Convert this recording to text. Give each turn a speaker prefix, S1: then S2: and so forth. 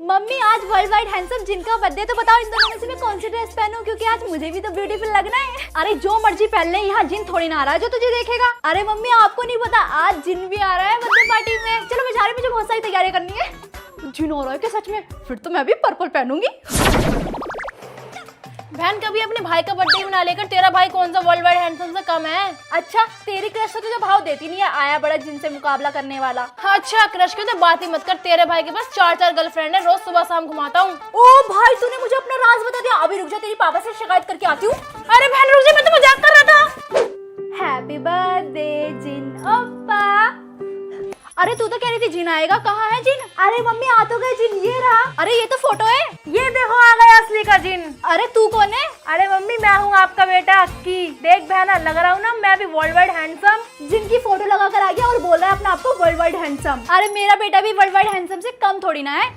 S1: Mummy आज world wide handsome जिनका birthday, तो बताओ इन दोनों में से मैं कौन सी ड्रेस पहनूं, क्योंकि आज मुझे भी तो ब्यूटीफुल लगना है। अरे जो मर्जी पहन ले, यहाँ जिन थोड़ी ना आ रहा है जो तुझे देखेगा। अरे मम्मी आपको नहीं पता, आज जिन भी आ रहा है बर्थडे पार्टी में। चलो मैं जा रही हूं, मुझे बहुत सारी तैयारी करनी है। जिन हो रहा है क्या सच में? फिर तो मैं भी पर्पल पहनूंगी।
S2: बहन कभी अपने भाई का बर्थडे मना लेकर, तेरा भाई कौन सा वर्ल्ड वाइड हैंडसम से कम है?
S1: अच्छा तेरी क्रश तो तुझे भाव देती नहीं है, आया बड़ा जिनसे मुकाबला करने वाला।
S2: अच्छा क्रश की तो बात ही मत कर, तेरे भाई के पास 4 गर्लफ्रेंड है, रोज सुबह शाम घुमाता हूँ।
S1: ओ भाई तूने मुझे अपना राज बता दिया। अभी रुक जा, तेरी पापा से शिकायत करके आती हूँ।
S2: अरे बहन रुक जा, मैं तो मजाक कर रहा था।
S1: हैप्पी बर्थडे जिन ओप्पा। अरे तू तो कह रही थी जिन आएगा, कहाँ है जिन? अरे मम्मी आ तो गए जिन, ये रहा। अरे ये तो फोटो है,
S2: ये देखो आ गया असली का जिन।
S1: अरे तू कौन है?
S2: अरे मम्मी मैं हूँ आपका बेटा अक्की। देख बहना लग रहा हूँ ना मैं भी वर्ल्ड वाइड हैंडसम।
S1: जिन की फोटो लगा कर आ गया और बोल रहा है अपने आप को वर्ल्ड वाइड हैंडसम। अरे मेरा बेटा भी वर्ल्ड वाइड हैंडसम से कम थोड़ी ना है।